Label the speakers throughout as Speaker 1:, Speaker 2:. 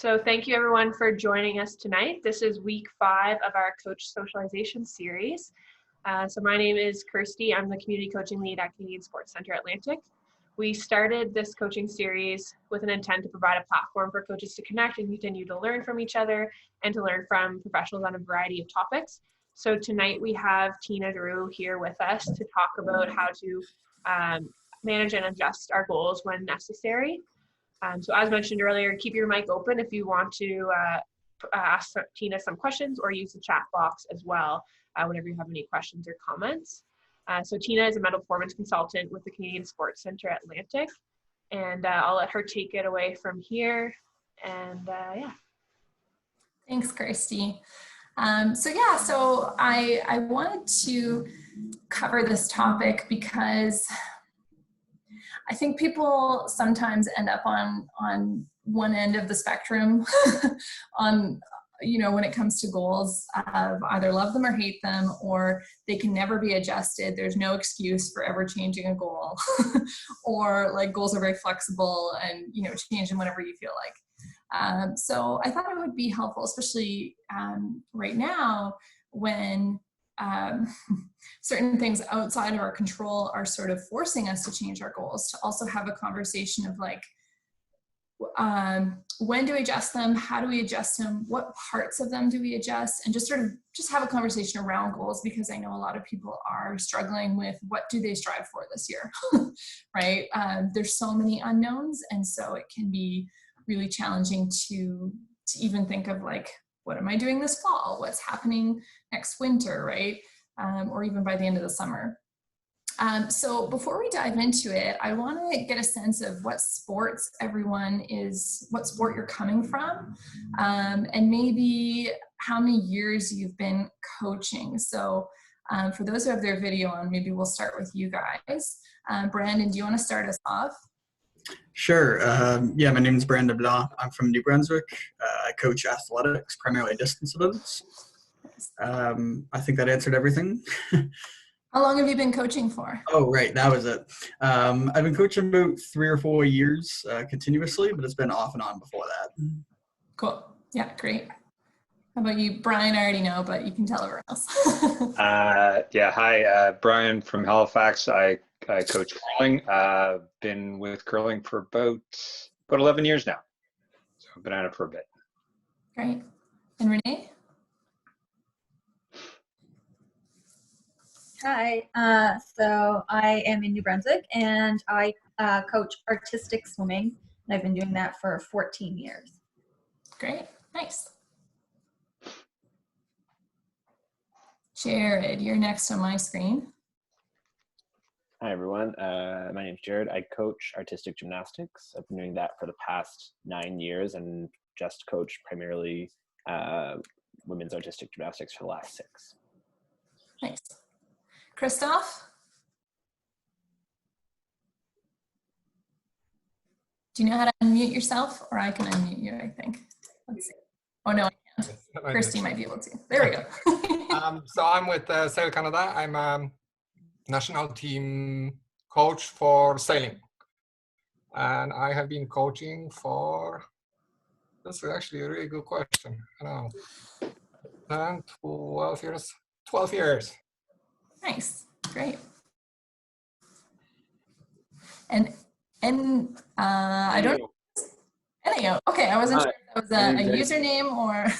Speaker 1: So thank you everyone for joining us tonight. This is week 5 of our Coach Socialization series. So my name is Kirsty. I'm the Community Coaching Lead at Canadian Sports Centre Atlantic. We started this coaching series with an intent to provide a platform for coaches to connect and continue to learn from each other and to learn from professionals on a variety of topics. So tonight we have DeRoo here with us to talk about how to manage and adjust our goals when necessary. So as mentioned earlier, keep your mic open if you want to ask Tina some questions, or use the chat box as well whenever you have any questions or comments. So Tina is a mental performance consultant with the Canadian Sports Centre Atlantic, and I'll let her take it away from here. And yeah.
Speaker 2: Thanks, Kirsty. So I wanted to cover this topic because I think people sometimes end up on one end of the spectrum when it comes to goals of either love them or hate them, or they can never be adjusted. There's no excuse for ever changing a goal or like goals are very flexible and, change them whenever you feel like. So I thought it would be helpful, especially right now when certain things outside of our control are sort of forcing us to change our goals, to also have a conversation of like, when do we adjust them? How do we adjust them? What parts of them do we adjust? And just have a conversation around goals, because I know a lot of people are struggling with what do they strive for this year, right? There's so many unknowns. And so it can be really challenging to even think of like, what am I doing this fall? What's happening next winter, right? Or even by the end of the summer. So before we dive into it, I want to get a sense of what sport you're coming from, and maybe how many years you've been coaching. So for those who have their video on, maybe we'll start with you guys. Brandon, do you want to start us off?
Speaker 3: Sure. My name is Brandon Blanc. I'm from New Brunswick. I coach athletics, primarily distance events. I think that answered everything.
Speaker 2: How long have you been coaching for?
Speaker 3: Oh, right. That was it. I've been coaching about 3 or 4 years continuously, but it's been off and on before that.
Speaker 2: Cool. Yeah, great. How about you, Brian? I already know, but you can tell everyone else.
Speaker 4: Hi, Brian from Halifax. I coach curling. Been with curling for about 11 years now. So I've been at it for a bit.
Speaker 2: Great. And Renee?
Speaker 5: Hi, so I am in New Brunswick, and I coach artistic swimming, and I've been doing that for 14 years.
Speaker 2: Great, nice. Jared, you're next on my screen.
Speaker 6: Hi everyone, my name's Jared. I coach artistic gymnastics. I've been doing that for the past 9 years and just coach primarily women's artistic gymnastics for the last 6.
Speaker 2: Nice. Christoph? Do you know how to unmute yourself? Or I can unmute you, I think. Let's see. Oh, no, I can't. Kirsty might be able to. There we go.
Speaker 7: So I'm with Sail Canada. I'm a national team coach for sailing. And I have been coaching for, this is actually a really good question. I don't know, 10, 12 years. 12 years.
Speaker 2: Nice, great. And I don't know. Okay, I wasn't sure if that was a username or.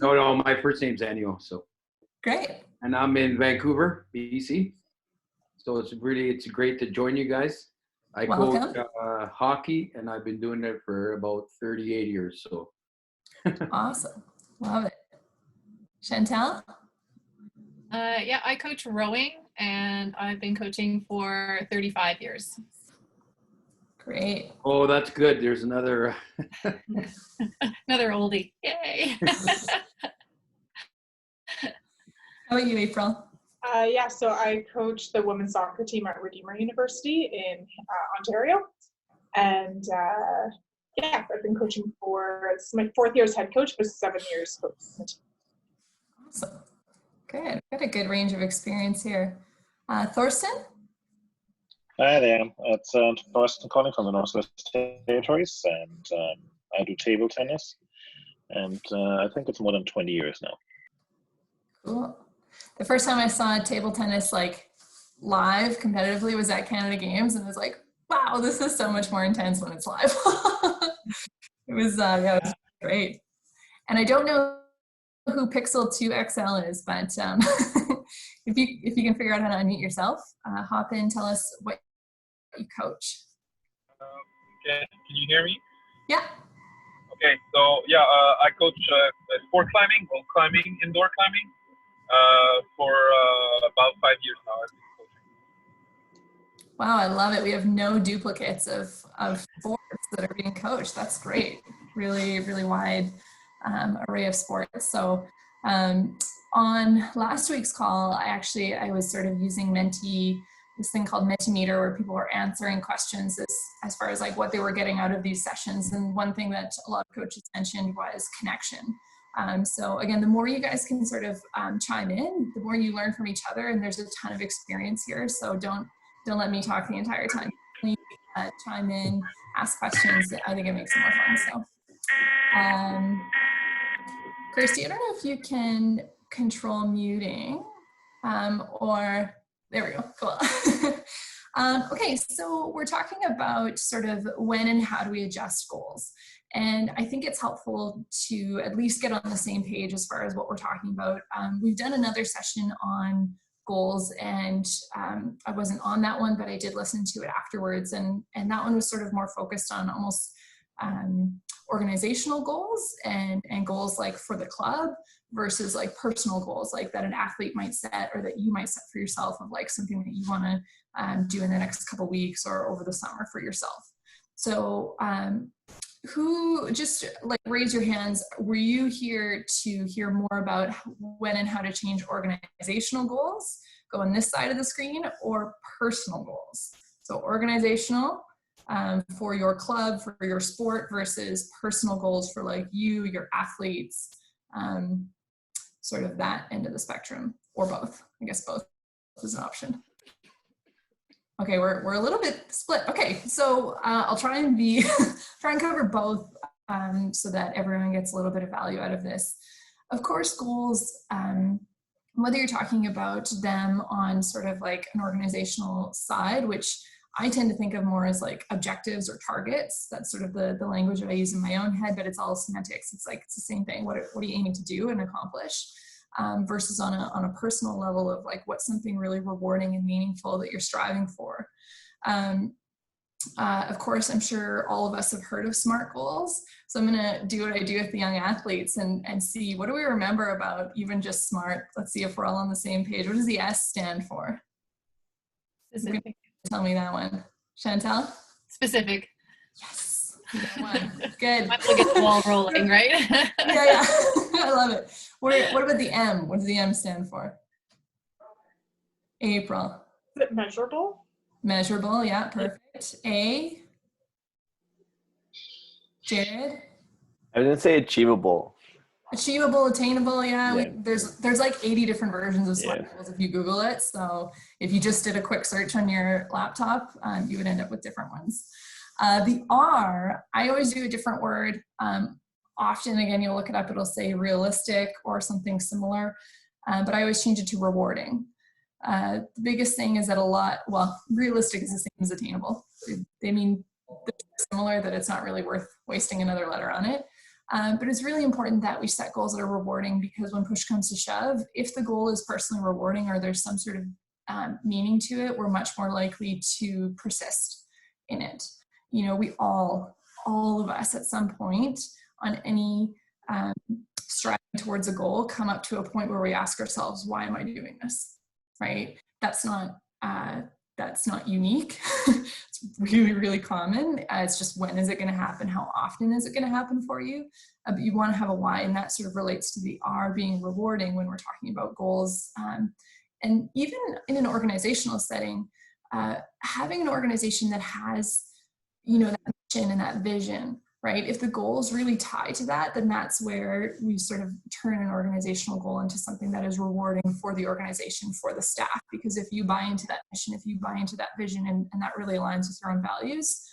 Speaker 8: No, my first name's Ennio. So.
Speaker 2: Great.
Speaker 8: And I'm in Vancouver, BC. So it's great to join you guys. I coach hockey, and I've been doing it for about 38 years. So.
Speaker 2: Awesome, love it. Chantal?
Speaker 9: I coach rowing, and I've been coaching for 35 years.
Speaker 2: Great.
Speaker 8: Oh, that's good. There's another.
Speaker 9: Another oldie. Yay.
Speaker 2: How about you, April?
Speaker 10: So I coach the women's soccer team at Redeemer University in Ontario. And I've been coaching it's my 4th year as head coach, but 7 years coach.
Speaker 2: Awesome. Good. Got a good range of experience here. Thorsten?
Speaker 11: Hi there. It's Thorsten calling from the Northwest Territories, and I do table tennis, and I think it's more than 20 years now.
Speaker 2: Cool. The first time I saw table tennis like live competitively was at Canada Games, and I was like, wow, this is so much more intense when it's live. It was it was great. And I don't know who Pixel 2 XL is, but if you can figure out how to unmute yourself, hop in, tell us what you coach.
Speaker 12: Can you hear me?
Speaker 2: Yeah.
Speaker 12: Okay, so yeah, I coach sport climbing, wall climbing, indoor climbing for about 5 years now. I've been coaching.
Speaker 2: Wow, I love it. We have no duplicates of sports that are being coached. That's great. Really, really wide array of sports. So on last week's call, I was sort of using this thing called Mentimeter, where people were answering questions as far as like what they were getting out of these sessions. And one thing that a lot of coaches mentioned was connection. So again, the more you guys can sort of chime in, the more you learn from each other. And there's a ton of experience here. So don't let me talk the entire time. Please chime in, ask questions. I think it makes it more fun. So, Kirsty, I don't know if you can control muting, or there we go. Cool. Okay, so we're talking about sort of when and how do we adjust goals. And I think it's helpful to at least get on the same page as far as what we're talking about. We've done another session on goals, and I wasn't on that one, but I did listen to it afterwards. And that one was sort of more focused on almost organizational goals and goals like for the club versus like personal goals like that an athlete might set or that you might set for yourself of like something that you want to do in the next couple weeks or over the summer for yourself. So who, just like raise your hands, were you here to hear more about when and how to change organizational goals, go on this side of the screen, or personal goals? So organizational for your club, for your sport, versus personal goals for like you, your athletes, sort of that end of the spectrum, or both. I guess both is an option. Okay, we're a little bit split. Okay, so I'll try and cover both so that everyone gets a little bit of value out of this. Of course, goals, whether you're talking about them on sort of like an organizational side, which I tend to think of more as like objectives or targets. That's sort of the language that I use in my own head, but it's all semantics. It's like, it's the same thing. What are you aiming to do and accomplish? Versus on a personal level of like, what's something really rewarding and meaningful that you're striving for. Of course, I'm sure all of us have heard of SMART goals. So I'm gonna do what I do with the young athletes and see, what do we remember about even just SMART? Let's see if we're all on the same page. What does the S stand for?
Speaker 9: Specific.
Speaker 2: Tell me that one. Chantel?
Speaker 9: Specific.
Speaker 2: Yes. One. Good.
Speaker 9: Might as well get the ball rolling, right?
Speaker 2: Yeah. I love it. What about the M? What does the M stand for? April.
Speaker 10: Is it measurable?
Speaker 2: Measurable, yeah, perfect. A? Jared?
Speaker 6: I was gonna say achievable.
Speaker 2: Achievable, attainable, yeah.
Speaker 6: Yeah.
Speaker 2: There's like 80 different versions of SMART goals if you Google it. So if you just did a quick search on your laptop, you would end up with different ones. The R, I always do a different word. Often, again, you'll look it up, it'll say realistic or something similar, but I always change it to rewarding. The biggest thing is that realistic is the same as attainable. They mean they're similar, that it's not really worth wasting another letter on it. But it's really important that we set goals that are rewarding, because when push comes to shove, if the goal is personally rewarding or there's some sort of meaning to it, we're much more likely to persist in it. You know, we all of us at some point on any striving towards a goal come up to a point where we ask ourselves, why am I doing this? Right? That's not unique. It's really, really common. It's just, when is it going to happen? How often is it going to happen for you? But you want to have a why, and that sort of relates to the R being rewarding when we're talking about goals. And even in an organizational setting, having an organization that has, that mission and that vision, right? If the goals really tie to that, then that's where we sort of turn an organizational goal into something that is rewarding for the organization, for the staff. Because if you buy into that mission, if you buy into that vision, and that really aligns with your own values,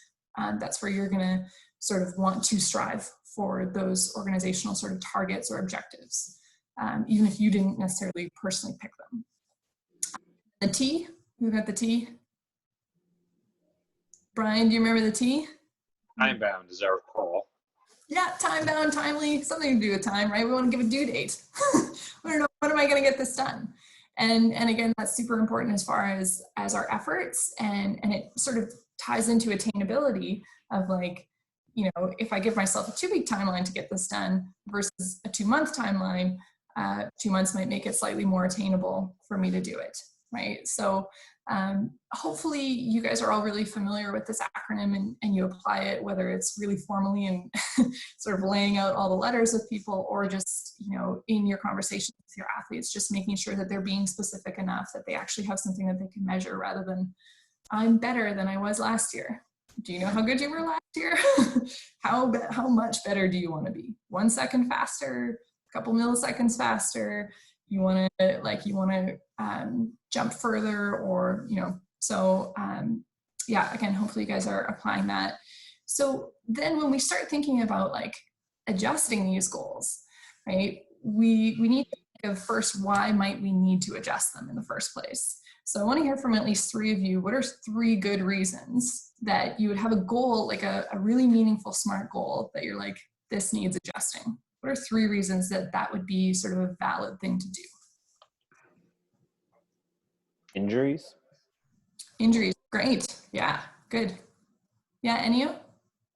Speaker 2: that's where you're going to sort of want to strive for those organizational sort of targets or objectives, even if you didn't necessarily personally pick them. The T, who got the T? Brian, do you remember the T?
Speaker 4: Time bound, as I recall.
Speaker 2: Yeah, time bound, timely, something to do with time, right? We want to give a due date. I don't know, when am I going to get this done? And again, that's super important as far as our efforts, and it sort of ties into attainability of like, you know, if I give myself a 2-week timeline to get this done versus a 2-month timeline, 2 months might make it slightly more attainable for me to do it, right? So hopefully you guys are all really familiar with this acronym and you apply it, whether it's really formally and sort of laying out all the letters with people, or just, you know, in your conversations with your athletes, just making sure that they're being specific enough that they actually have something that they can measure, rather than I'm better than I was last year. Do you know how good you were last year? How much better do you want to be? 1 second faster, a couple milliseconds faster? You want to jump further, or, you know, so yeah, again, hopefully you guys are applying that. So then when we start thinking about like adjusting these goals, right, we need to think of first, why might we need to adjust them in the first place? So I want to hear from at least 3 of you. What are 3 good reasons that you would have a goal, like a really meaningful, smart goal that you're like, this needs adjusting? What are 3 reasons that that would be sort of a valid thing to do?
Speaker 6: Injuries.
Speaker 2: Injuries, great. Yeah, good. Yeah, Ennio?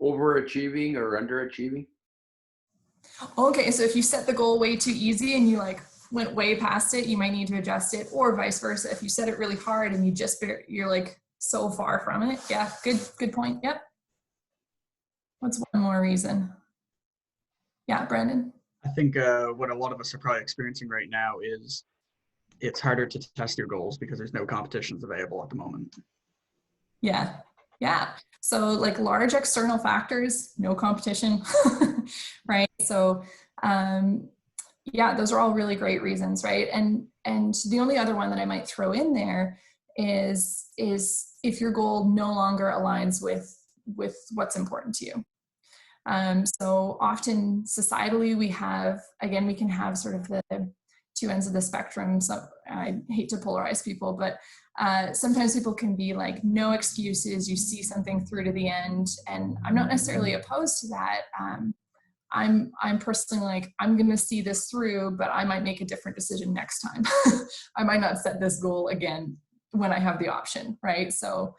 Speaker 8: Overachieving or underachieving?
Speaker 2: Okay, so if you set the goal way too easy and you like went way past it, you might need to adjust it, or vice versa. If you set it really hard and you're like so far from it. Yeah, good point. Yep. What's one more reason? Yeah, Brandon?
Speaker 3: I think what a lot of us are probably experiencing right now is it's harder to test your goals because there's no competitions available at the moment.
Speaker 2: Yeah. So like large external factors, no competition, right? So yeah, those are all really great reasons, right? And the only other one that I might throw in there is if your goal no longer aligns with what's important to you. So often societally we can have sort of the 2 ends of the spectrum. So I hate to polarize people, but sometimes people can be like, no excuses, you see something through to the end. And I'm not necessarily opposed to that. I'm personally like, I'm going to see this through, but I might make a different decision next time. I might not set this goal again when I have the option, right? So,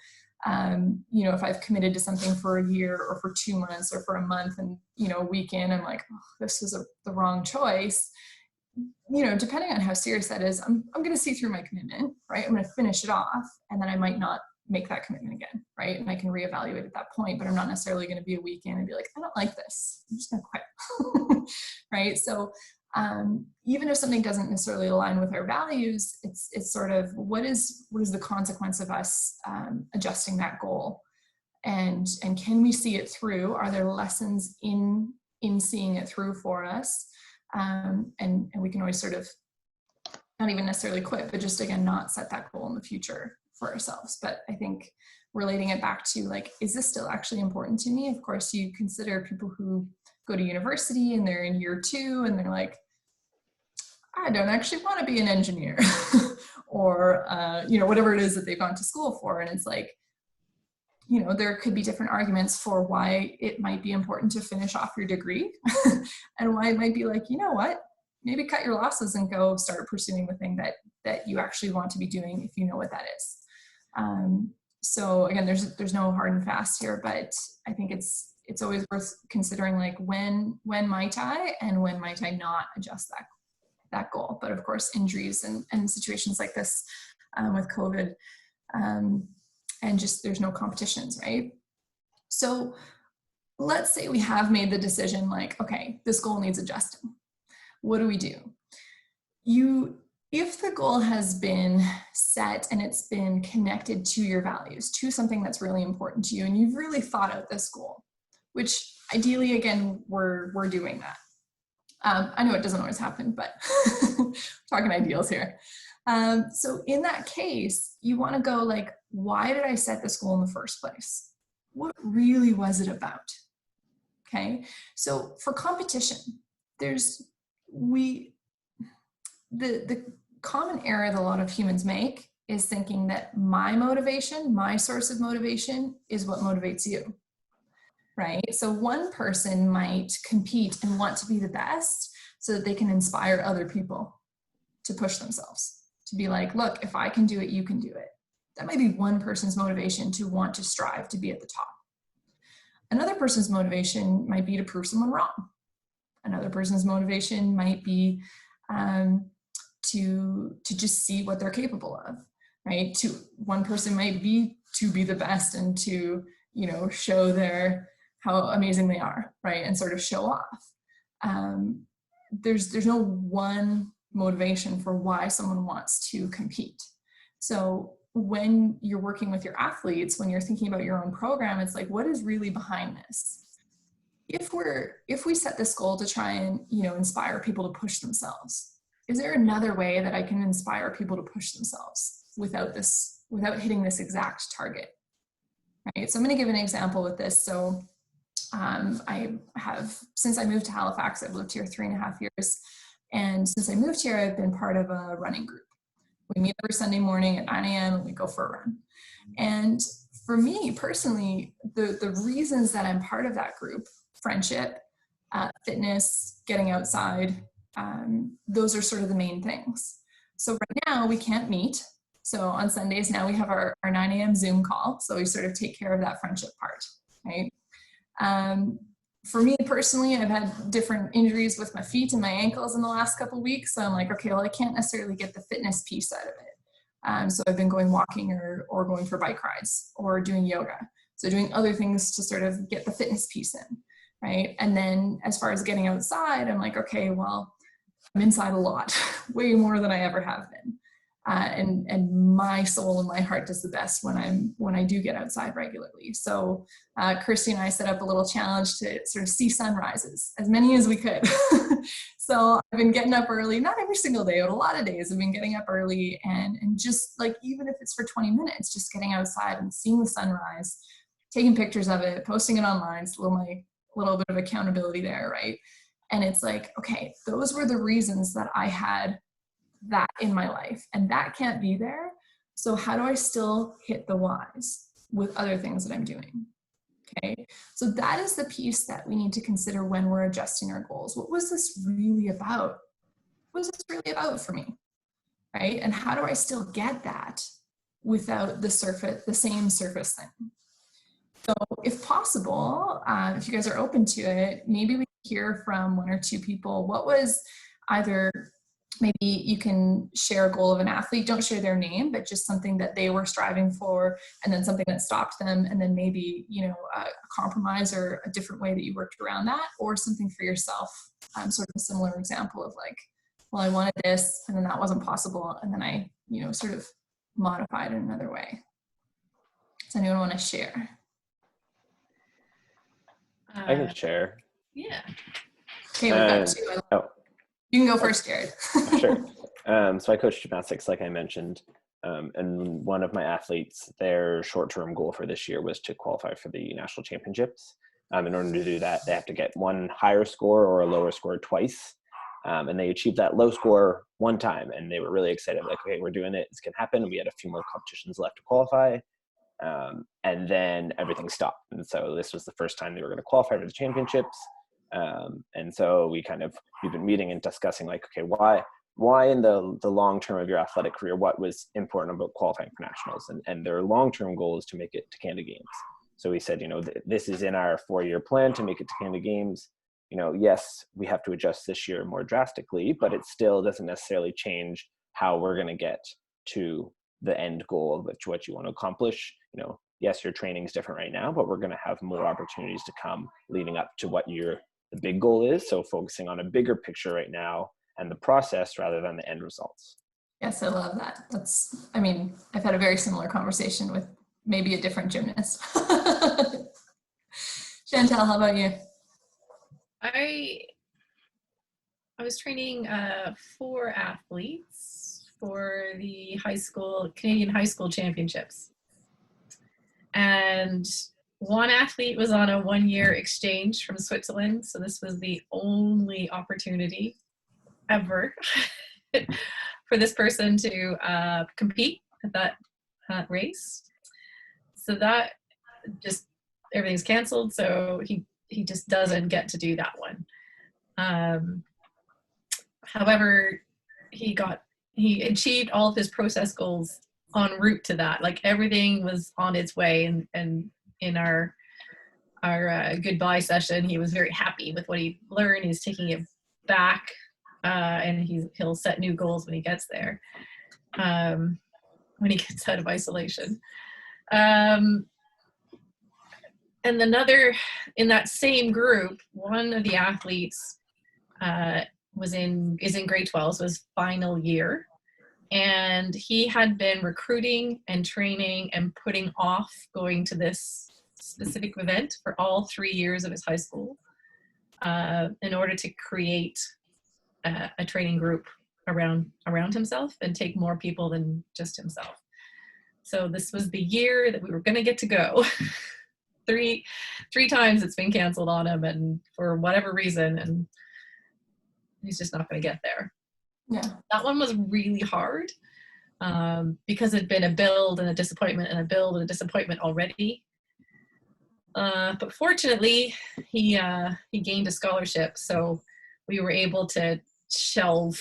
Speaker 2: you know, if I've committed to something for a year or for 2 months or for a month, and, you know, a week in, I'm like, oh, this is the wrong choice. You know, depending on how serious that is, I'm going to see through my commitment, right? I'm going to finish it off, and then I might not make that commitment again, right? And I can reevaluate at that point, but I'm not necessarily going to be a week in and be like, I don't like this, I'm just going to quit, right? So even if something doesn't necessarily align with our values, it's sort of what is the consequence of us adjusting that goal, and can we see it through? Are there lessons in seeing it through for us? And we can always sort of not even necessarily quit, but just again not set that goal in the future for ourselves. But I think relating it back to like, is this still actually important to me? Of course, you consider people who go to university and they're in year 2 and they're like, I don't actually want to be an engineer or, you know, whatever it is that they've gone to school for. And it's like, you know, there could be different arguments for why it might be important to finish off your degree and why it might be like, you know what, maybe cut your losses and go start pursuing the thing that you actually want to be doing, if you know what that is. So again, there's no hard and fast here, but I think it's always worth considering like when might I and when might I not adjust that goal. But of course, injuries and situations like this with COVID, and just there's no competitions, right? So let's say we have made the decision like, okay, this goal needs adjusting. What do we do? If the goal has been set and it's been connected to your values, to something that's really important to you, and you've really thought out this goal, which ideally, again, we're doing that. I know it doesn't always happen, but we're talking ideals here. So in that case, you want to go like, why did I set this goal in the first place? What really was it about? Okay, so for competition, the common error that a lot of humans make is thinking that my motivation, my source of motivation, is what motivates you, right? So one person might compete and want to be the best so that they can inspire other people to push themselves, to be like, look, if I can do it, you can do it. That might be one person's motivation to want to strive to be at the top. Another person's motivation might be to prove someone wrong. Another person's motivation might be to just see what they're capable of, right? One person might be to be the best and to, you know, show how amazing they are, right? And sort of show off. There's no one motivation for why someone wants to compete. So when you're working with your athletes, when you're thinking about your own program, it's like, what is really behind this? If we set this goal to try and, you know, inspire people to push themselves, is there another way that I can inspire people to push themselves without hitting this exact target? Right. So I'm going to give an example with this. So since I moved to Halifax, I've lived here 3.5 years. And since I moved here, I've been part of a running group. We meet every Sunday morning at 9 a.m. and we go for a run. And for me personally, the reasons that I'm part of that group, friendship, fitness, getting outside, those are sort of the main things. So right now we can't meet. So on Sundays now we have our 9 a.m. Zoom call. So we sort of take care of that friendship part, right? For me personally, I've had different injuries with my feet and my ankles in the last couple of weeks. So I'm like, okay, well, I can't necessarily get the fitness piece out of it. So I've been going walking or going for bike rides or doing yoga. So doing other things to sort of get the fitness piece in, right? And then as far as getting outside, I'm like, okay, well, I'm inside a lot, way more than I ever have been. And my soul and my heart does the best when I do get outside regularly. So Kirsty and I set up a little challenge to sort of see sunrises, as many as we could. So I've been getting up early, not every single day, but a lot of days I've been getting up early and just like, even if it's for 20 minutes, just getting outside and seeing the sunrise, taking pictures of it, posting it online. It's a little bit of accountability there, right? And it's like, okay, those were the reasons that I had that in my life, and that can't be there. So how do I still hit the whys with other things that I'm doing? Okay, so that is the piece that we need to consider when we're adjusting our goals. What was this really about? What was this really about for me? Right? And how do I still get that without the same surface thing? So if possible, if you guys are open to it, maybe we hear from one or two people. What was either, maybe you can share a goal of an athlete, don't share their name, but just something that they were striving for, and then something that stopped them, and then maybe, you know, a compromise or a different way that you worked around that, or something for yourself, sort of a similar example of like, well, I wanted this, and then that wasn't possible, and then I, you know, sort of modified it another way. Does anyone want to share?
Speaker 6: I can share.
Speaker 9: Yeah.
Speaker 2: Okay, we've got two. You can go first, Jared.
Speaker 6: Sure. So I coach gymnastics, like I mentioned, and one of my athletes, their short-term goal for this year was to qualify for the national championships. In order to do that, they have to get one higher score or a lower score twice. And they achieved that low score one time, and they were really excited, like, okay, we're doing it, it's gonna happen. We had a few more competitions left to qualify. And then everything stopped. And so this was the first time they were gonna qualify for the championships. And so we've been meeting and discussing, like, okay, why in the long term of your athletic career, what was important about qualifying for nationals? And their long-term goal is to make it to Canada Games. So we said, you know, this is in our 4-year plan to make it to Canada Games. You know, yes, we have to adjust this year more drastically, but it still doesn't necessarily change how we're going to get to the end goal of what you want to accomplish. You know, yes, your training is different right now, but we're going to have more opportunities to come leading up to what the big goal is. So focusing on a bigger picture right now and the process rather than the end results.
Speaker 2: Yes, I love that. I've had a very similar conversation with maybe a different gymnast. Chantal, how about you?
Speaker 9: I was training 4 athletes for the Canadian high school championships. And one athlete was on a 1-year exchange from Switzerland, so this was the only opportunity ever for this person to compete at that race. So that just, everything's canceled, so he just doesn't get to do that one. However, he achieved all of his process goals en route to that. Like, everything was on its way, and in our goodbye session, he was very happy with what he learned. He's taking it back, and he'll set new goals when he gets there, when he gets out of isolation. And another, in that same group, one of the athletes is in grade 12, so his final year. And he had been recruiting and training and putting off going to this specific event for all 3 years of his high school in order to create a training group around himself and take more people than just himself. So this was the year that we were going to get to go. Three times it's been canceled on him, and for whatever reason, and he's just not going to get there.
Speaker 2: Yeah,
Speaker 9: that one was really hard because it'd been a build and a disappointment and a build and a disappointment already. But fortunately, he gained a scholarship, so we were able to shelve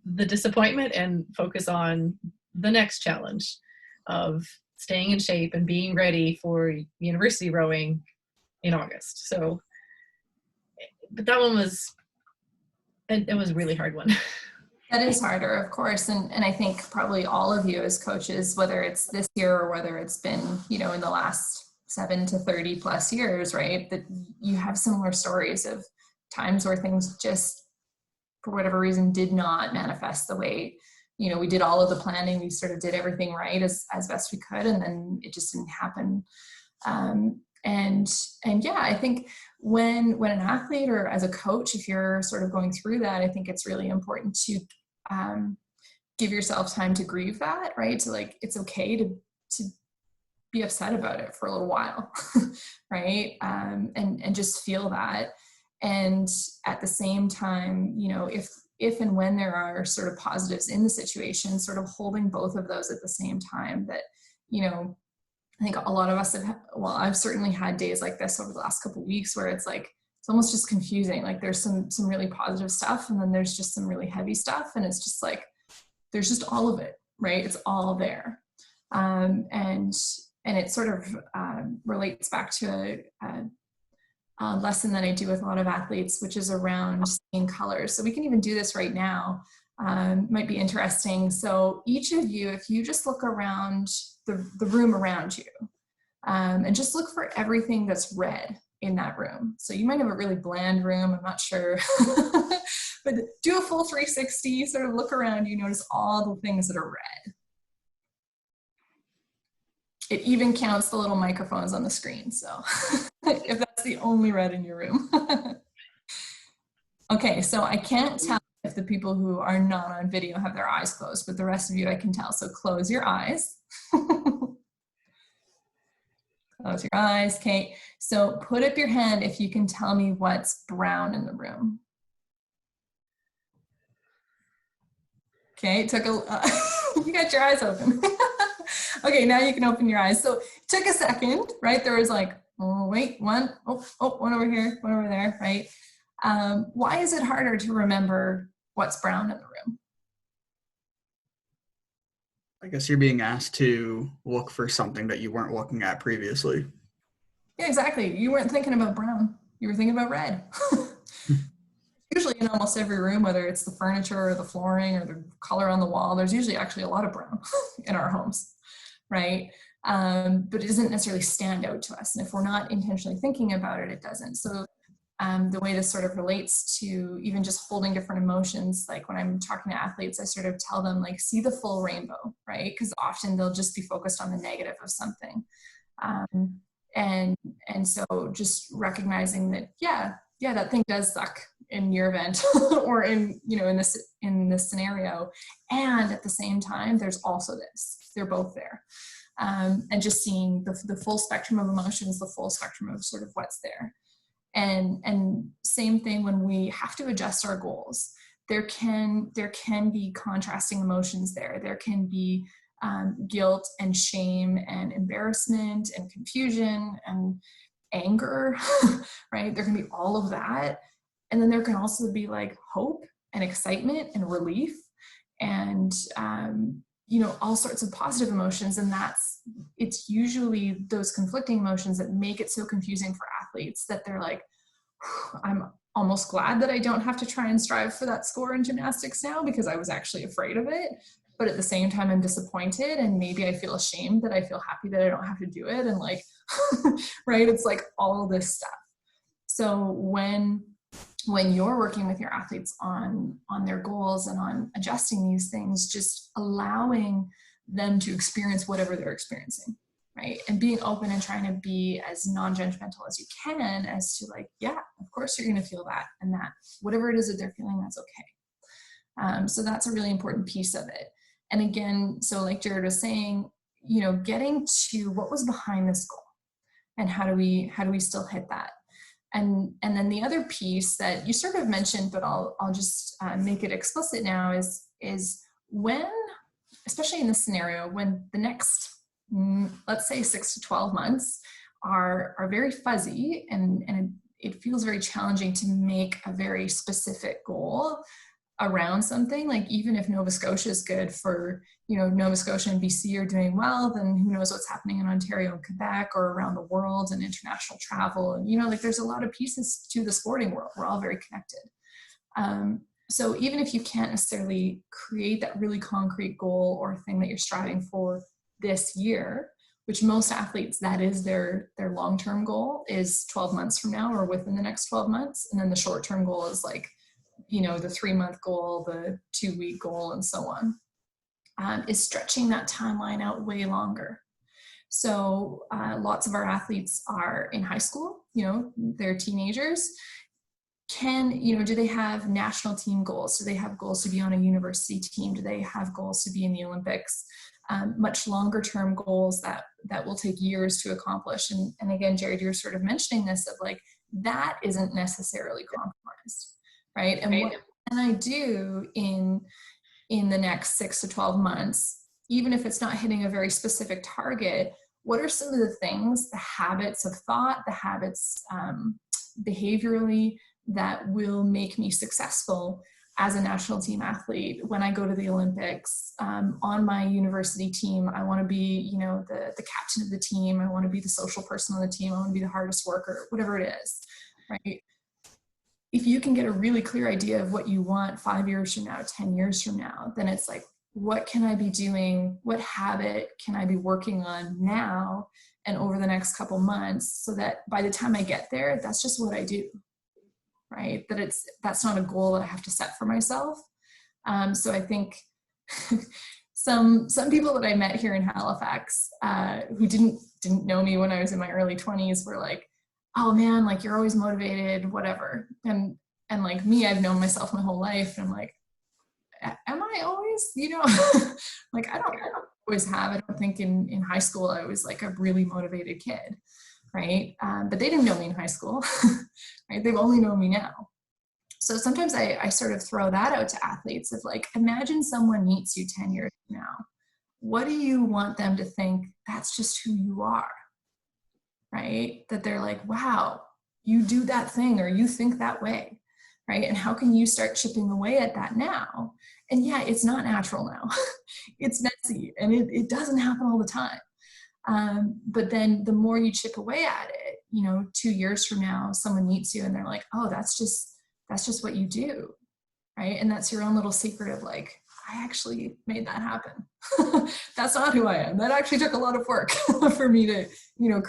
Speaker 9: the disappointment and focus on the next challenge of staying in shape and being ready for university rowing in August. So, but that one was, it was a really hard one.
Speaker 2: That is harder, of course. And I think probably all of you as coaches, whether it's this year or whether it's been, in the last 7 to 30 plus years, right, that you have similar stories of times where things just, for whatever reason, did not manifest the way, we did all of the planning, we sort of did everything right as best we could, and then it just didn't happen. And yeah, I think when an athlete or as a coach, if you're sort of going through that, I think it's really important to give yourself time to grieve that, right? So like, it's okay to be upset about it for a little while, right? And just feel that. And at the same time, if and when there are sort of positives in the situation, sort of holding both of those at the same time, that, I think a lot of us I've certainly had days like this over the last couple of weeks where it's like, it's almost just confusing. Like, there's some really positive stuff, and then there's just some really heavy stuff. And it's just like, there's just all of it, right? It's all there. And it sort of relates back to a lesson that I do with a lot of athletes, which is around seeing colors. So we can even do this right now. Might be interesting. So each of you, if you just look around the room around you, and just look for everything that's red in that room. So you might have a really bland room, I'm not sure, but do a full 360, sort of look around, you notice all the things that are red. It even counts the little microphones on the screen. So if that's the only red in your room. Okay, so I can't tell if the people who are not on video have their eyes closed, but the rest of you I can tell. So close your eyes. Close your eyes, Kate. So put up your hand if you can tell me what's brown in the room. Okay, you got your eyes open. Okay, now you can open your eyes. So it took a second, right? There was like, oh, wait, one over here, one over there, right? Why is it harder to remember what's brown in the room?
Speaker 3: I guess you're being asked to look for something that you weren't looking at previously.
Speaker 2: Yeah, exactly. You weren't thinking about brown. You were thinking about red. Usually in almost every room, whether it's the furniture or the flooring or the color on the wall, there's usually actually a lot of brown in our homes, right? But it doesn't necessarily stand out to us. And if we're not intentionally thinking about it, it doesn't. So the way this sort of relates to even just holding different emotions, like when I'm talking to athletes, I sort of tell them, like, see the full rainbow, right? Because often they'll just be focused on the negative of something. And so just recognizing that, yeah, that thing does suck in your event or in this scenario. And at the same time, there's also this, they're both there. and just seeing the full spectrum of emotions, the full spectrum of sort of what's there. And same thing when we have to adjust our goals. There can be contrasting emotions there. There can be guilt and shame and embarrassment and confusion and anger, right? There can be all of that. And then there can also be like hope and excitement and relief and, all sorts of positive emotions. And it's usually those conflicting emotions that make it so confusing for athletes that they're like, I'm almost glad that I don't have to try and strive for that score in gymnastics now because I was actually afraid of it. But at the same time, I'm disappointed and maybe I feel ashamed that I feel happy that I don't have to do it. And like, right, it's like all this stuff. So when you're working with your athletes on their goals and on adjusting these things, just allowing them to experience whatever they're experiencing, right? And being open and trying to be as non-judgmental as you can as to like, yeah, of course you're going to feel that, and that whatever it is that they're feeling, that's okay. So that's a really important piece of it. And again, so like Jared was saying, getting to what was behind this goal and how do we still hit that? And then the other piece that you sort of mentioned, but I'll just make it explicit now is when, especially in this scenario, when the next, let's say 6 to 12 months are very fuzzy and it feels very challenging to make a very specific goal around something. Like even if Nova Scotia is good for, Nova Scotia and BC are doing well, then who knows what's happening in Ontario and Quebec or around the world and international travel. And, like there's a lot of pieces to the sporting world. We're all very connected. So even if you can't necessarily create that really concrete goal or thing that you're striving for this year, which most athletes, that is their long-term goal is 12 months from now or within the next 12 months. And then the short-term goal is like, the 3-month goal, the 2-week goal, and so on, is stretching that timeline out way longer. So lots of our athletes are in high school, they're teenagers. Do they have national team goals? Do they have goals to be on a university team? Do they have goals to be in the Olympics? Much longer term goals that will take years to accomplish. And again, Jared, you're sort of mentioning this of like, that isn't necessarily compromised. Right. And what can I do in the next 6 to 12 months, even if it's not hitting a very specific target? What are some of the things, the habits of thought, the habits behaviorally that will make me successful as a national team athlete when I go to the Olympics? On my university team, I want to be, the captain of the team. I want to be the social person on the team. I want to be the hardest worker, whatever it is. Right. If you can get a really clear idea of what you want 5 years from now, 10 years from now, then it's like, what can I be doing? What habit can I be working on now and over the next couple months so that by the time I get there, that's just what I do, right? That's not a goal that I have to set for myself. So I think some people that I met here in Halifax who didn't know me when I was in my early 20s were like, oh man, like you're always motivated, whatever. And like me, I've known myself my whole life. And I'm like, am I always, like, I don't always have. I don't think in high school, I was like a really motivated kid. Right. But they didn't know me in high school, right? They've only known me now. So sometimes I sort of throw that out to athletes of like, imagine someone meets you 10 years from now. What do you want them to think? That's just who you are. Right? That they're like, wow, you do that thing or you think that way, right? And how can you start chipping away at that now? And yeah, it's not natural now. It's messy and it doesn't happen all the time. But then the more you chip away at it, 2 years from now, someone meets you and they're like, oh, that's just what you do, right? And that's your own little secret of like, I actually made that happen. That's not who I am. That actually took a lot of work for me to,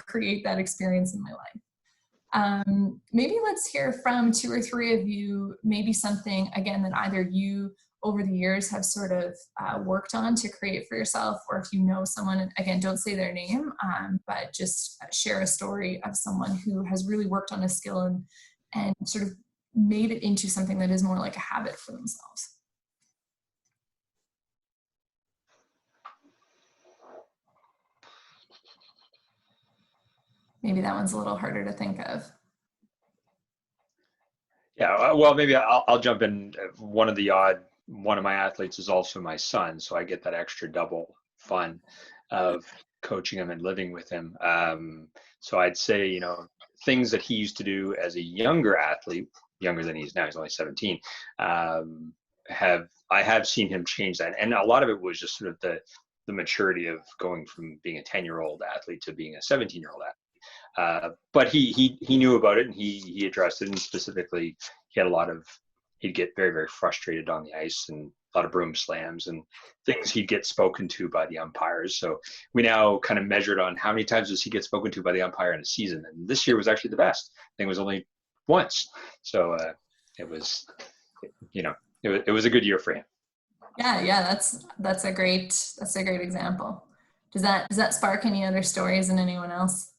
Speaker 2: create that experience in my life. Maybe let's hear from 2 or 3 of you, maybe something, again, that either you over the years have sort of worked on to create for yourself, or if you know someone, again, don't say their name, but just share a story of someone who has really worked on a skill and sort of made it into something that is more like a habit for themselves. maybe that one's a little harder to think of.
Speaker 4: Yeah, well, maybe I'll jump in. One of my athletes is also my son, so I get that extra double fun of coaching him and living with him. So I'd say, you know, things that he used to do as a younger athlete, younger than he is now, he's only 17, I have seen him change that. And a lot of it was just sort of the maturity of going from being a 10-year-old athlete to being a 17-year-old athlete. But he knew about it, and he addressed it, and specifically he'd get very, very frustrated on the ice, and a lot of broom slams and things he'd get spoken to by the umpires. So we now kind of measured on how many times does he get spoken to by the umpire in a season. And this year was actually the best. I think it was only once. So it was, you know, it was a good year for him.
Speaker 2: Yeah, that's a great example. Does that spark any other stories in anyone else?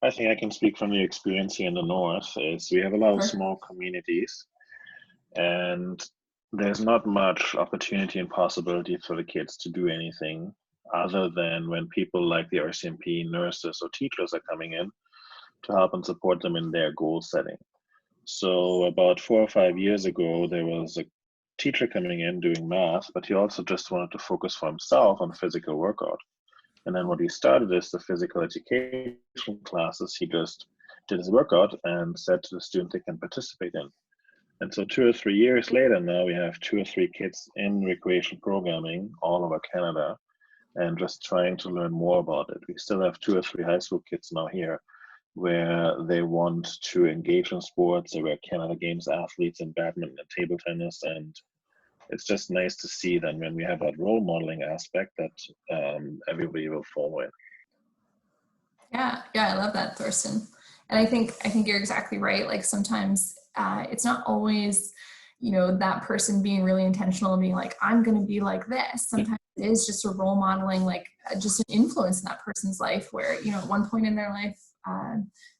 Speaker 11: I think I can speak from the experience here in the north. Is we have a lot of small communities, and there's not much opportunity and possibility for the kids to do anything other than when people like the RCMP, nurses, or teachers are coming in to help and support them in their goal setting. So about 4 or 5 years ago, there was a teacher coming in doing math, but he also just wanted to focus for himself on physical workout. And then what he started is the physical education classes. He just did his workout and said to the student they can participate in. And so 2 or 3 years later, now we have 2 or 3 kids in recreation programming all over Canada and just trying to learn more about it. We still have 2 or 3 high school kids now here where they want to engage in sports. They were Canada Games athletes in badminton and table tennis, and it's just nice to see then when we have that role modeling aspect that everybody will follow it.
Speaker 2: Yeah, I love that, Thorsten. And I think you're exactly right. Like sometimes it's not always, you know, that person being really intentional and being like, I'm going to be like this. Sometimes it is just a role modeling, like just an influence in that person's life where, you know, at one point in their life,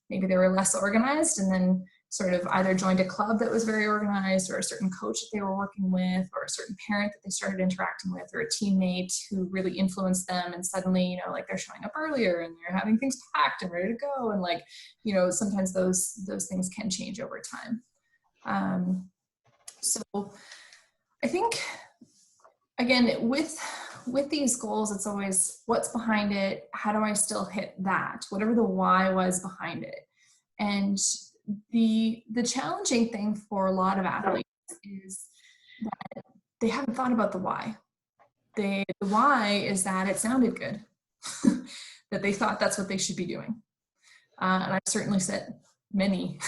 Speaker 2: maybe they were less organized and then sort of either joined a club that was very organized, or a certain coach that they were working with, or a certain parent that they started interacting with, or a teammate who really influenced them, and suddenly, you know, like they're showing up earlier and they're having things packed and ready to go, and like, you know, sometimes those things can change over time. So I think, again, with these goals, it's always what's behind it, how do I still hit that, whatever the why was behind it. And the challenging thing for a lot of athletes is that they haven't thought about the why. The why is that it sounded good, that they thought that's what they should be doing. And I've certainly set many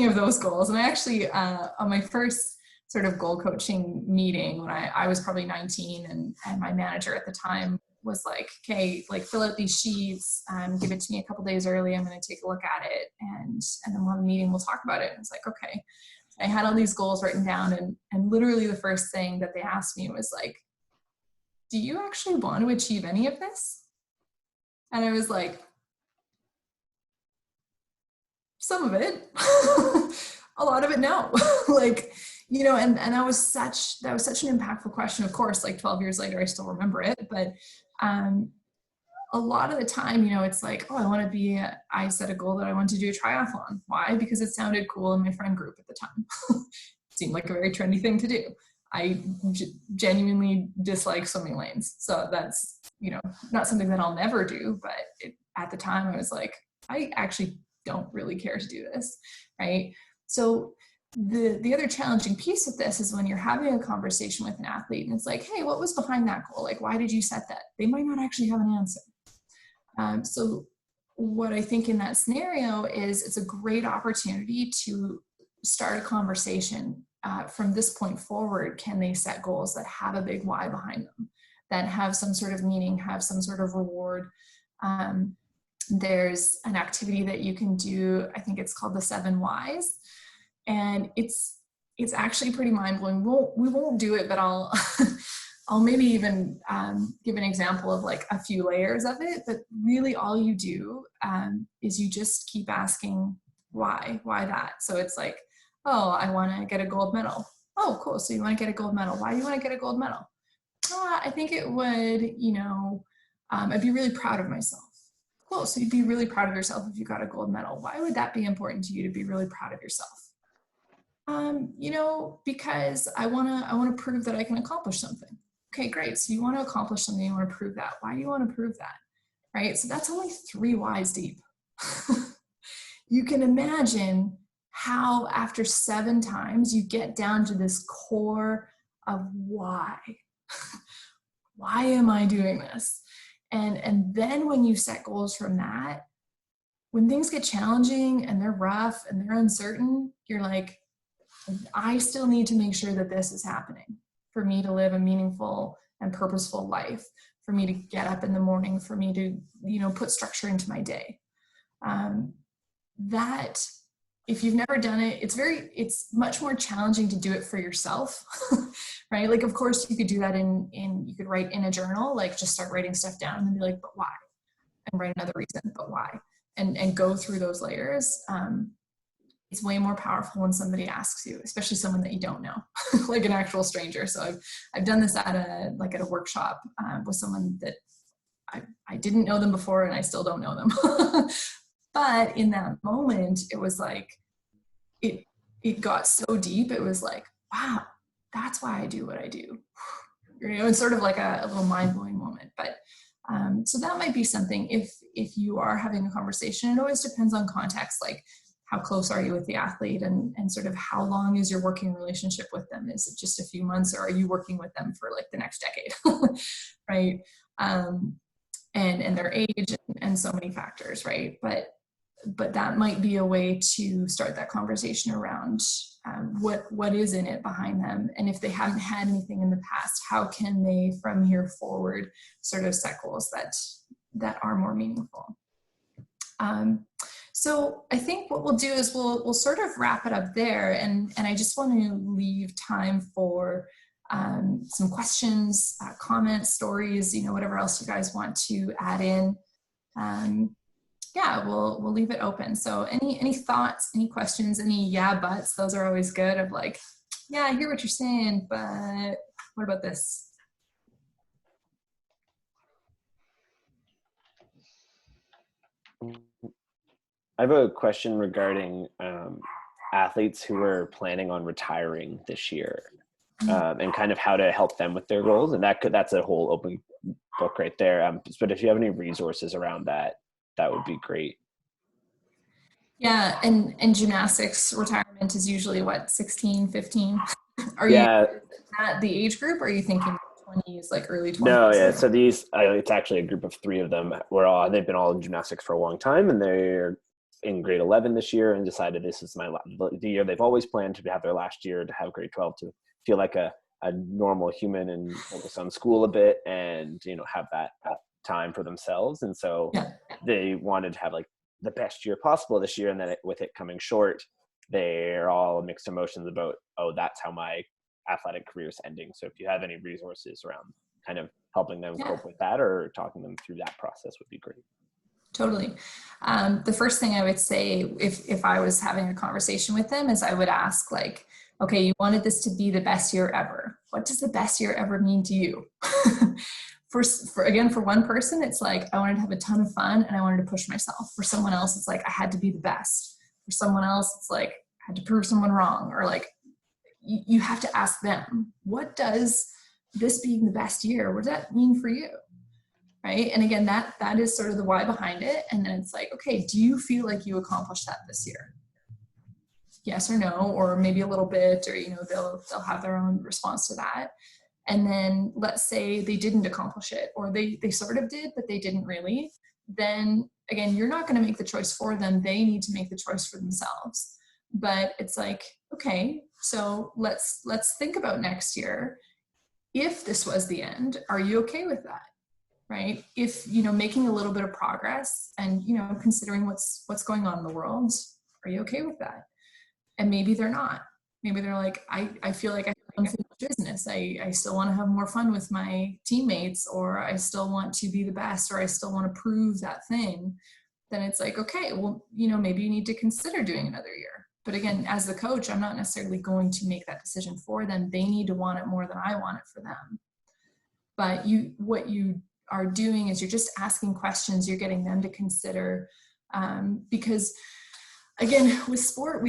Speaker 2: of those goals. And I actually, on my first sort of goal coaching meeting when I was probably 19, and my manager at the time was like, okay, like fill out these sheets, give it to me a couple days early. I'm going to take a look at it, and then we'll have a meeting, we'll talk about it. And it's like, okay. I had all these goals written down, and literally the first thing that they asked me was like, do you actually want to achieve any of this? And I was like, some of it. A lot of it, no. Like, you know, and that was such an impactful question. Of course, like 12 years later, I still remember it, but a lot of the time, you know, it's like, oh, I set a goal that I want to do a triathlon. Why? Because it sounded cool in my friend group at the time. It seemed like a very trendy thing to do. I genuinely dislike swimming lanes. So that's, you know, not something that I'll never do, but at the time I was like, I actually don't really care to do this, right? So the other challenging piece of this is when you're having a conversation with an athlete and it's like, hey, what was behind that goal? Like, why did you set that? They might not actually have an answer. So what I think in that scenario is it's a great opportunity to start a conversation. From this point forward, can they set goals that have a big why behind them, that have some sort of meaning, have some sort of reward? There's an activity that you can do, I think it's called the 7 Whys. And it's actually pretty mind-blowing. We won't do it, but I'll maybe even give an example of like a few layers of it. But really all you do is you just keep asking why that. So it's like, oh, I want to get a gold medal. Oh, cool. So you want to get a gold medal. Why do you want to get a gold medal? I think it would, you know, I'd be really proud of myself. Cool, so you'd be really proud of yourself if you got a gold medal. Why would that be important to you to be really proud of yourself? You know, because I wanna prove that I can accomplish something. Okay, great, so you wanna accomplish something, you wanna prove that. Why do you wanna prove that, right? So that's only 3 whys deep. You can imagine how after 7 times you get down to this core of why. Why am I doing this? And then when you set goals from that, when things get challenging and they're rough and they're uncertain, you're like, I still need to make sure that this is happening for me to live a meaningful and purposeful life, for me to get up in the morning, for me to, you know, put structure into my day. That, if you've never done it, it's much more challenging to do it for yourself, right? Like, of course you could do that you could write in a journal, like just start writing stuff down and be like, but why? And write another reason, but why? And go through those layers. It's way more powerful when somebody asks you, especially someone that you don't know, like an actual stranger. So I've done this at a workshop with someone that I didn't know them before and I still don't know them. But in that moment, it was like, it got so deep. It was like, wow, that's why I do what I do. You know, it's sort of like a little mind-blowing moment. But so that might be something if you are having a conversation. It always depends on context, like how close are you with the athlete and sort of how long is your working relationship with them? Is it just a few months, or are you working with them for like the next decade, right? And their age and so many factors, right? But that might be a way to start that conversation around what is in it behind them. And if they haven't had anything in the past, how can they from here forward sort of set goals that are more meaningful? So I think what we'll do is we'll sort of wrap it up there. And I just want to leave time for some questions, comments, stories, you know, whatever else you guys want to add in. Yeah, we'll leave it open. So any thoughts, any questions, any yeah buts, those are always good, of like, yeah, I hear what you're saying, but what about this?
Speaker 6: I have a question regarding athletes who are planning on retiring this year, and kind of how to help them with their goals. And that's a whole open book right there. But if you have any resources around that, that would be great.
Speaker 2: Yeah, and gymnastics retirement is usually what, 16, 15? Are you at the age group, or are you thinking 20s, like early 20s?
Speaker 6: No, yeah. So it's actually a group of 3 of them. They've been all in gymnastics for a long time, and they're in grade 11 this year and decided this is the year they've always planned to have their last year, to have grade 12, to feel like a normal human and focus on school a bit and, you know, have that time for themselves. And so they wanted to have like the best year possible this year. And then with it coming short, they're all mixed emotions about, oh, that's how my athletic career is ending. So if you have any resources around kind of helping them cope with that or talking them through that process would be great.
Speaker 2: Totally. The first thing I would say if I was having a conversation with them is I would ask, like, okay, you wanted this to be the best year ever. What does the best year ever mean to you? For one person, it's like, I wanted to have a ton of fun and I wanted to push myself. For someone else, it's like, I had to be the best. For someone else, it's like, I had to prove someone wrong. Or like, you have to ask them, what does this being the best year, what does that mean for you? Right? And again, that is sort of the why behind it. And then it's like, okay, do you feel like you accomplished that this year? Yes or no, or maybe a little bit, or, you know, they'll have their own response to that. And then let's say they didn't accomplish it, or they sort of did, but they didn't really. Then again, you're not going to make the choice for them. They need to make the choice for themselves. But it's like, okay, so let's think about next year. If this was the end, are you okay with that? Right? If, you know, making a little bit of progress and, you know, considering what's going on in the world, are you okay with that? And maybe they're not. Maybe they're like, I feel like I have unfinished business. I still want to have more fun with my teammates, or I still want to be the best, or I still want to prove that thing. Then it's like, okay, well, you know, maybe you need to consider doing another year. But again, as the coach, I'm not necessarily going to make that decision for them. They need to want it more than I want it for them. But what you are doing is you're just asking questions, you're getting them to consider, because again, with sport,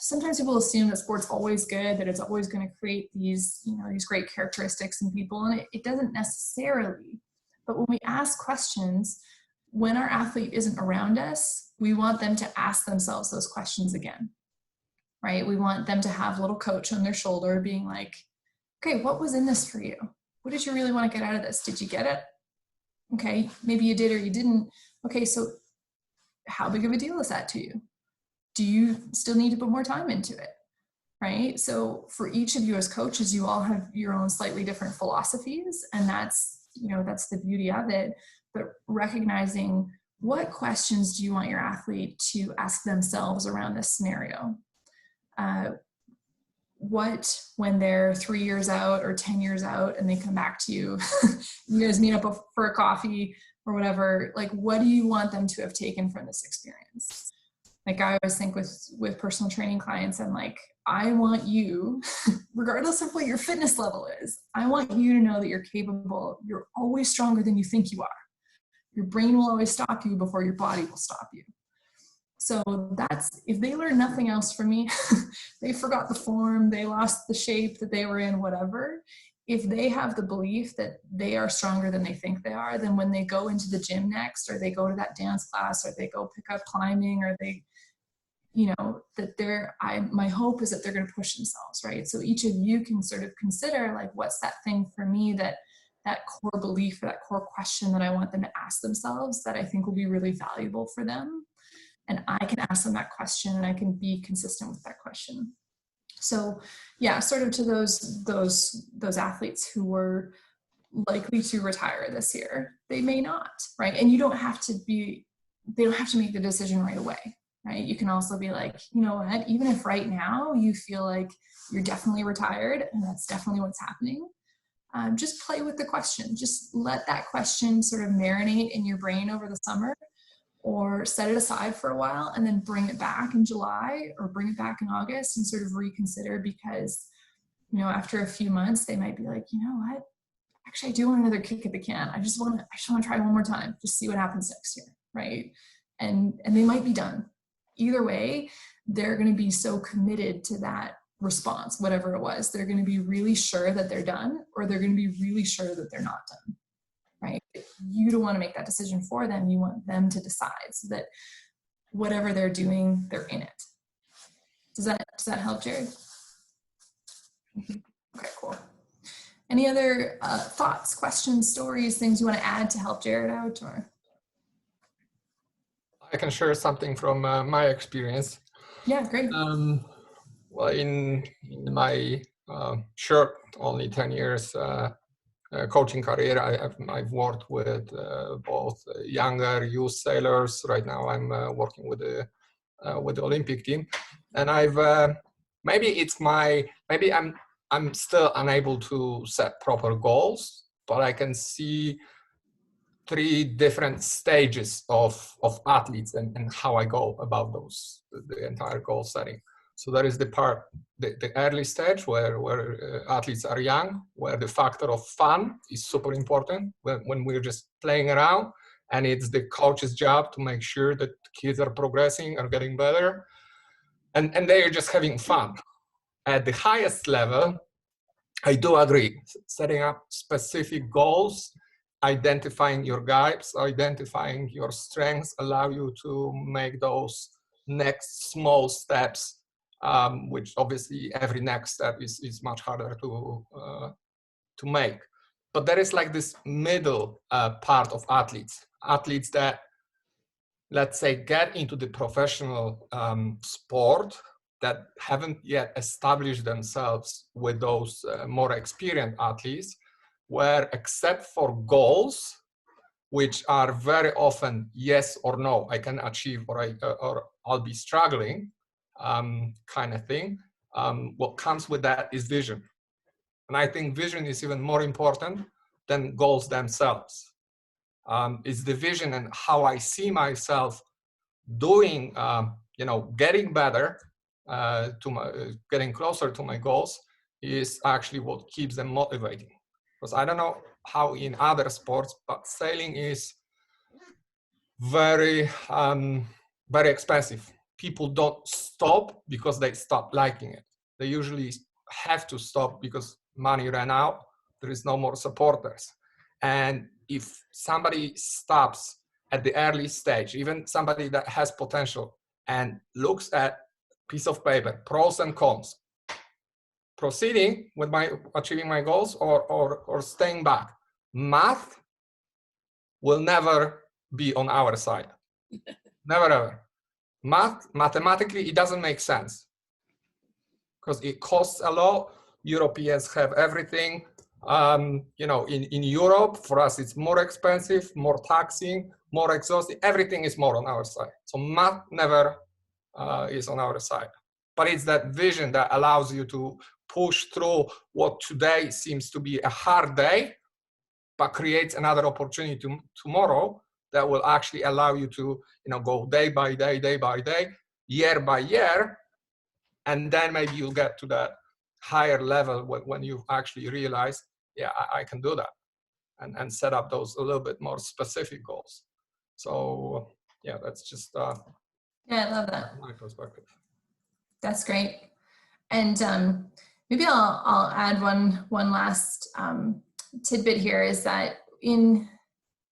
Speaker 2: sometimes people assume that sport's always good, that it's always going to create these, these great characteristics in people, and it doesn't necessarily. But when we ask questions, when our athlete isn't around us, we want them to ask themselves those questions again, right? We want them to have a little coach on their shoulder being like, okay, what was in this for you? What did you really want to get out of this? Did you get it? Okay, maybe you did or you didn't. Okay, so how big of a deal is that to you? Do you still need to put more time into it, right? So for each of you as coaches, you all have your own slightly different philosophies, and that's the beauty of it. But recognizing what questions do you want your athlete to ask themselves around this scenario? What, when they're 3 years out or 10 years out and they come back to you, you guys meet up for a coffee or whatever, like, what do you want them to have taken from this experience? Like, I always think with personal training clients, I'm like, I want you, regardless of what your fitness level is, I want you to know that you're capable. You're always stronger than you think you are. Your brain will always stop you before your body will stop you. So that's, if they learn nothing else from me, they forgot the form, they lost the shape that they were in, whatever. If they have the belief that they are stronger than they think they are, then when they go into the gym next, or they go to that dance class, or they go pick up climbing, or they, that my hope is that they're going to push themselves, right? So each of you can sort of consider, like, what's that thing for me, that core belief, or that core question that I want them to ask themselves that I think will be really valuable for them. And I can ask them that question, and I can be consistent with that question. So yeah, sort of to those athletes who were likely to retire this year, they may not, right? And they don't have to make the decision right away, right? You can also be like, you know what, even if right now you feel like you're definitely retired, and that's definitely what's happening, just play with the question. Just let that question sort of marinate in your brain over the summer, or set it aside for a while and then bring it back in July or bring it back in August and sort of reconsider, because, after a few months, they might be like, you know what, actually, I do want another kick at the can. I just want to try one more time, just see what happens next year, right? And they might be done. Either way, they're going to be so committed to that response, whatever it was. They're going to be really sure that they're done, or they're going to be really sure that they're not done. Right? You don't want to make that decision for them. You want them to decide, so that whatever they're doing, they're in it. Does that help, Jared? Okay, cool. Any other thoughts, questions, stories, things you want to add to help Jared out? Or
Speaker 7: I can share something from my experience.
Speaker 2: Yeah, great.
Speaker 7: Well, in my short, only 10 years coaching career, I've worked with both younger youth sailors. Right now, I'm working with the Olympic team, and maybe I'm still unable to set proper goals, but I can see 3 different stages of athletes and how I go about the entire goal setting. So there is the early stage where athletes are young, where the factor of fun is super important, when we're just playing around, and it's the coach's job to make sure that kids are progressing, are getting better, and they are just having fun. At the highest level, I do agree, setting up specific goals, identifying your gaps, identifying your strengths, allow you to make those next small steps, which obviously every next step is much harder to make. But there is like this middle part of athletes that, let's say, get into the professional sport, that haven't yet established themselves with those more experienced athletes, where, except for goals, which are very often yes or no, I can achieve, or I'll be struggling, kind of thing, what comes with that is vision. And I think vision is even more important than goals themselves. It's the vision and how I see myself doing, getting better, getting closer to my goals, is actually what keeps them motivating. Because I don't know how in other sports, but sailing is very, very expensive. People don't stop because they stop liking it. They usually have to stop because money ran out. There is no more supporters. And if somebody stops at the early stage, even somebody that has potential, and looks at piece of paper, pros and cons, proceeding with achieving my goals or staying back, math will never be on our side. Never ever. Mathematically, it doesn't make sense because it costs a lot. Europeans have everything. In Europe, for us, it's more expensive, more taxing, more exhausting. Everything is more on our side. So math never is on our side. But it's that vision that allows you to push through what today seems to be a hard day, but creates another opportunity tomorrow that will actually allow you to go day by day, year by year, and then maybe you'll get to that higher level when you actually realize, yeah, I can do that, and set up those a little bit more specific goals. So yeah, that's just
Speaker 2: yeah, I love that.
Speaker 7: My perspective.
Speaker 2: That's great. And maybe I'll add one last tidbit here, is that in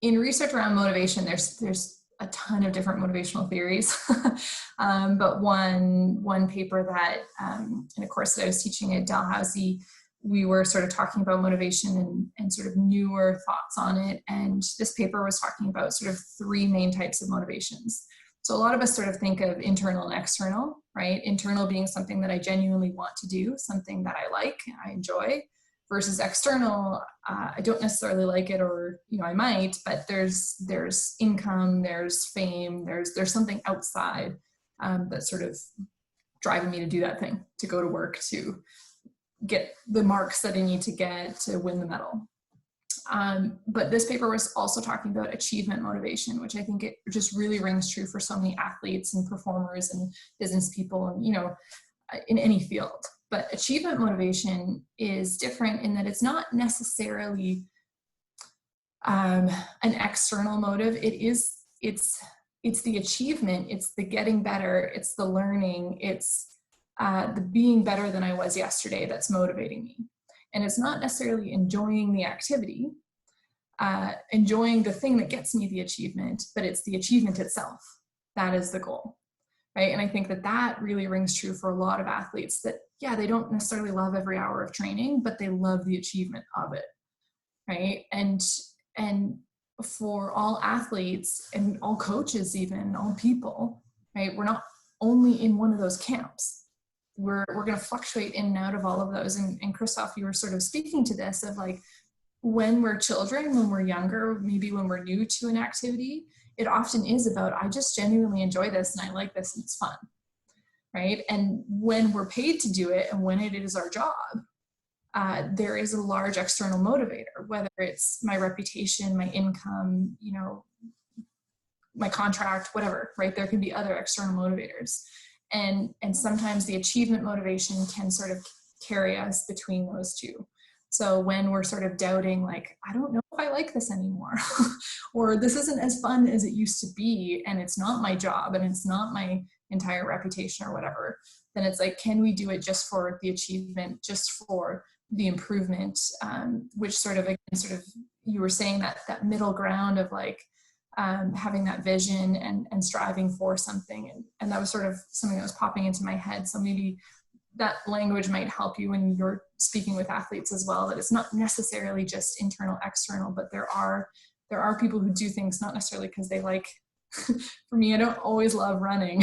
Speaker 2: research around motivation, there's a ton of different motivational theories. But one paper that in a course that I was teaching at Dalhousie, we were sort of talking about motivation and sort of newer thoughts on it. And this paper was talking about sort of 3 main types of motivations. So a lot of us sort of think of internal and external, right? Internal being something that I genuinely want to do, something that I like, I enjoy, versus external, I don't necessarily like it, or I might, but there's income, there's fame, there's something outside that's sort of driving me to do that thing, to go to work, to get the marks that I need to get to win the medal. But this paper was also talking about achievement motivation, which I think it just really rings true for so many athletes and performers and business people, and in any field. But achievement motivation is different in that it's not necessarily an external motive. It's the achievement, it's the getting better, it's the learning, it's the being better than I was yesterday that's motivating me. And it's not necessarily enjoying the activity, enjoying the thing that gets me the achievement, but it's the achievement itself. That is the goal, right? And I think that really rings true for a lot of athletes, that, yeah, they don't necessarily love every hour of training, but they love the achievement of it, right? And for all athletes and all coaches, even all people, right? We're not only in one of those camps. We're going to fluctuate in and out of all of those. And Christoph, you were sort of speaking to this of like, when we're children, when we're younger, maybe when we're new to an activity, it often is about, I just genuinely enjoy this and I like this and it's fun, right? And when we're paid to do it and when it is our job, there is a large external motivator, whether it's my reputation, my income, my contract, whatever, right? There can be other external motivators. And sometimes the achievement motivation can sort of carry us between those two. So when we're sort of doubting, like, I don't know if I like this anymore, or this isn't as fun as it used to be, and it's not my job, and it's not my entire reputation or whatever, then it's like, can we do it just for the achievement, just for the improvement, which sort of you were saying that middle ground of like, having that vision and striving for something. And that was sort of something that was popping into my head. So maybe that language might help you when you're speaking with athletes as well, that it's not necessarily just internal, external, but there are people who do things not necessarily because they like, for me, I don't always love running,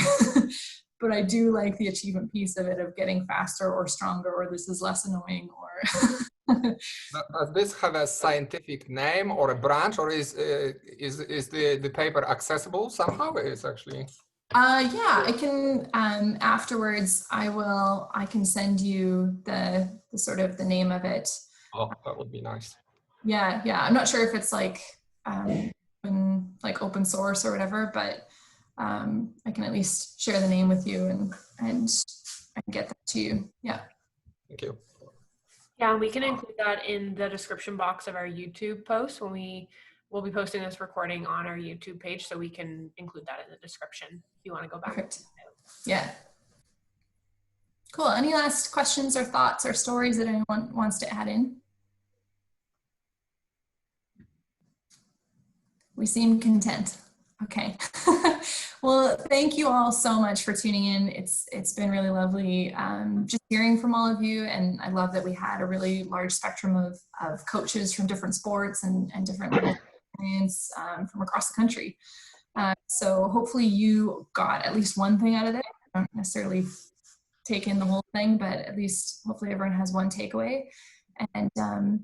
Speaker 2: but I do like the achievement piece of it, of getting faster or stronger, or this is less annoying, or
Speaker 7: Does this have a scientific name or a branch, or is the paper accessible somehow? It's actually.
Speaker 2: Yeah, I can, afterwards, I can send you the sort of the name of it.
Speaker 7: Oh, that would be nice.
Speaker 2: Yeah. I'm not sure if it's like, open source or whatever, but I can at least share the name with you and I can get that to you. Yeah.
Speaker 7: Thank you.
Speaker 1: Yeah, and we can include that in the description box of our YouTube post when we'll be posting this recording on our YouTube page, so we can include that in the description if you want to go back.
Speaker 2: Perfect. Yeah. Cool. Any last questions or thoughts or stories that anyone wants to add in? We seem content. Okay. Well, thank you all so much for tuning in. It's been really lovely just hearing from all of you, and I love that we had a really large spectrum of coaches from different sports and different levels of experience from across the country. So hopefully you got at least one thing out of it. I don't necessarily take in the whole thing, but at least hopefully everyone has one takeaway. And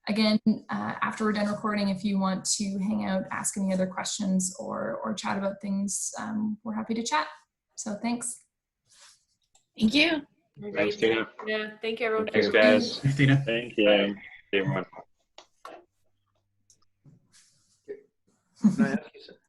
Speaker 2: again, after we're done recording, if you want to hang out, ask any other questions or chat about things, we're happy to chat. So thanks.
Speaker 9: Thank you.
Speaker 4: Thanks, Tina.
Speaker 1: Yeah, thank you, everyone.
Speaker 4: Thanks, guys.
Speaker 3: Thanks, Tina.
Speaker 11: Thank you.
Speaker 4: Everyone.
Speaker 8: Can I ask you something?